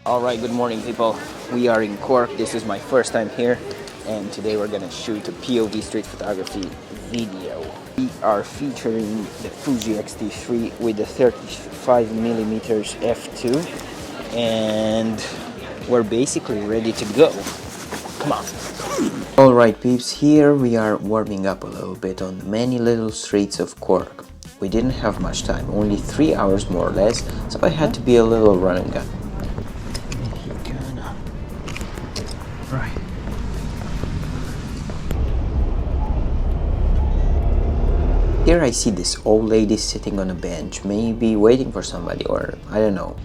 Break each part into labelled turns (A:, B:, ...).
A: Alright, good morning people. We are in Cork. This is my first time here, and today we're gonna shoot a POV street photography video. We are featuring the Fuji X-T3 with the 35mm f2, and we're basically ready to go. Come on. Alright peeps, here we are warming up a little bit on many little streets of Cork. We didn't have much time, only 3 hours more or less, so I had to be a little run and gun. Right. Here I see this old lady sitting on a bench, maybe waiting for somebody, or I don't know.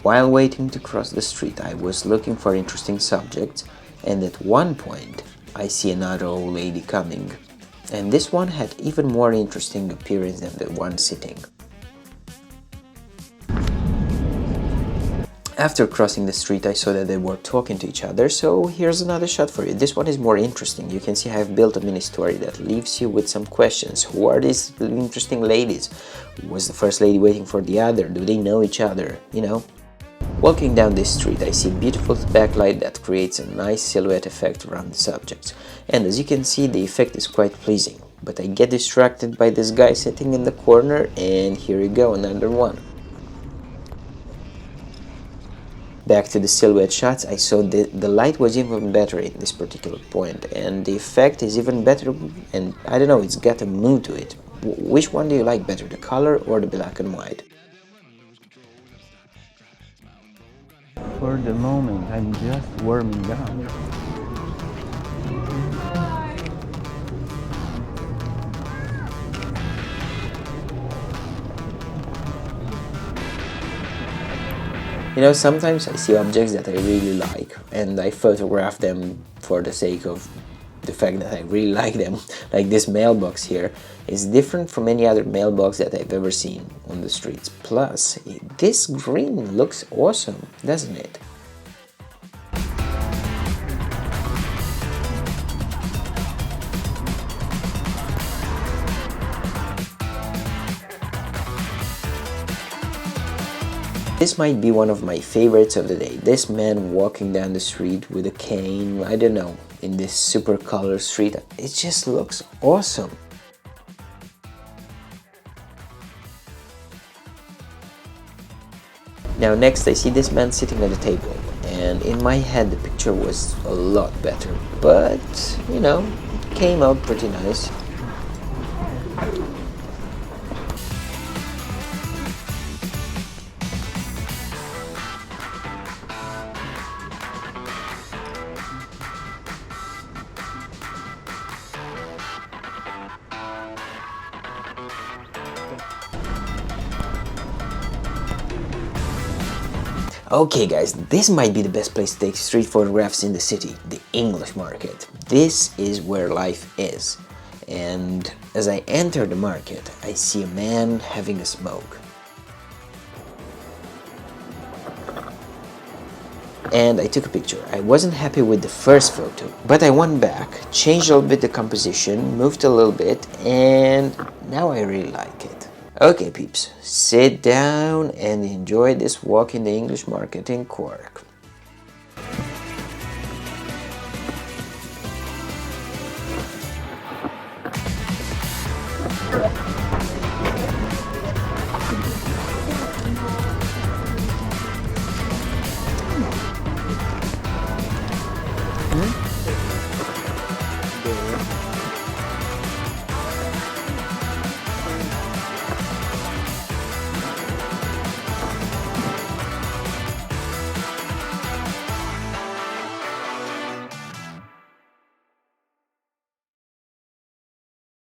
A: While waiting to cross the street, I was looking for interesting subjects, and at one point I see another old lady coming, and this one had even more interesting appearance than the one sitting. After crossing the street, I saw that they were talking to each other, so here's another shot for you. This one is more interesting. You can see I have built a mini story that leaves you with some questions. Who are these interesting ladies? Was the first lady waiting for the other? Do they know each other? You know? Walking down this street, I see a beautiful backlight that creates a nice silhouette effect around the subjects. And as you can see, the effect is quite pleasing. But I get distracted by this guy sitting in the corner, and here you go, another one. Back to the silhouette shots, I saw the light was even better in this particular point, and the effect is even better, and I don't know, it's got a mood to it. Which one do you like better, the color or the black and white? For the moment, I'm just warming down. You know, sometimes I see objects that I really like, and I photograph them for the sake of the fact that I really like them. Like this mailbox here is different from any other mailbox that I've ever seen on the streets. Plus, this green looks awesome, doesn't it? This might be one of my favorites of the day. This man walking down the street with a cane, I don't know, in this super color street. It just looks awesome. Now next I see this man sitting at a table, and in my head the picture was a lot better, but you know, it came out pretty nice. Okay guys, this might be the best place to take street photographs in the city, the English market. This is where life is. And as I enter the market, I see a man having a smoke. And I took a picture. I wasn't happy with the first photo, but I went back, changed a little bit the composition, moved a little bit, and now I really like it. Okay peeps, sit down and enjoy this walk in the English market in Cork.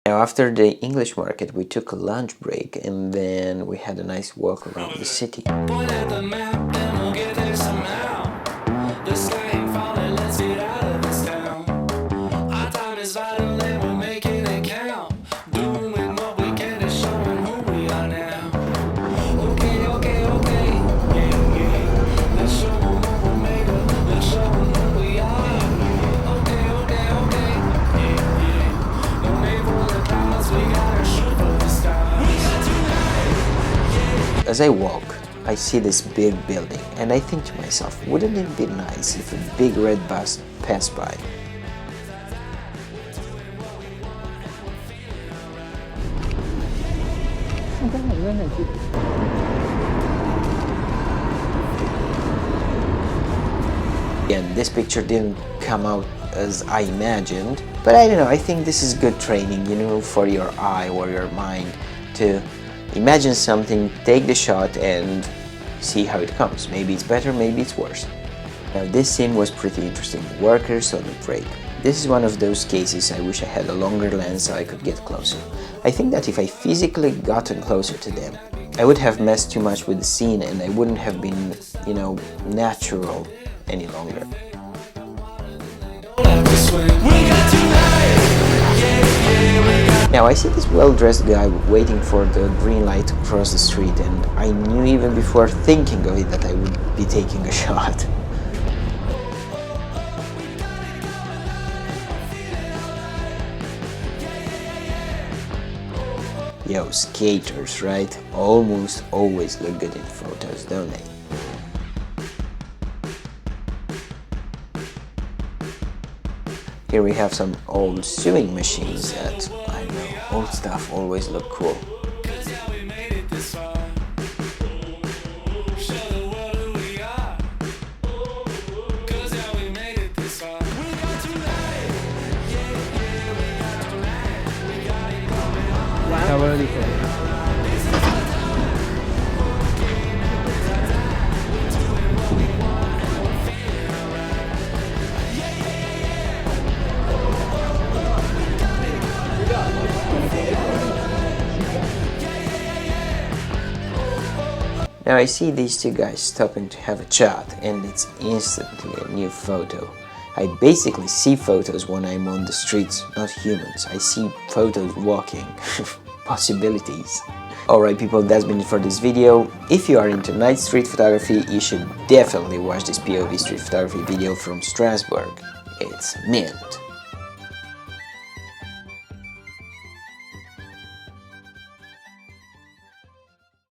A: Now after the English market we took a lunch break, and then we had a nice walk around the city. Point at the map and we'll get there somehow. The sky ain't falling, let's get out of this town. Our time is vital and we're making it count. Doing what we can to showing who we are now. Okay, okay, okay, yeah, yeah. Let's show them what we're made of. Let's show them who we are.
B: As I walk, I see this big building and I think to myself, wouldn't it be nice if a big red bus passed by? And this picture didn't come out as I imagined, but I don't know, I think this is good training, you know, for your eye or your mind to imagine something, take the shot and see how it comes. Maybe it's better, maybe it's worse. Now this scene was pretty interesting. Workers on a break. This is one of those cases I wish I had a longer lens so I could get closer. I think that if I physically gotten closer to them, I would have messed too much with the scene and I wouldn't have been, you know, natural any longer. Now I see this well-dressed guy waiting for the green light to cross the street, and I knew even before thinking of it that I would be taking a shot. Yo, skaters, right? Almost always look good in photos, don't they? Here we have some old sewing machines that, I don't know, old stuff always look cool. Now I see these two guys stopping to have a chat and it's instantly a new photo. I basically see photos when I'm on the streets, not humans. I see photos walking. Possibilities. Alright people, that's been it for this video. If you are into night street photography, you should definitely watch this POV street photography video from Strasbourg. It's mint.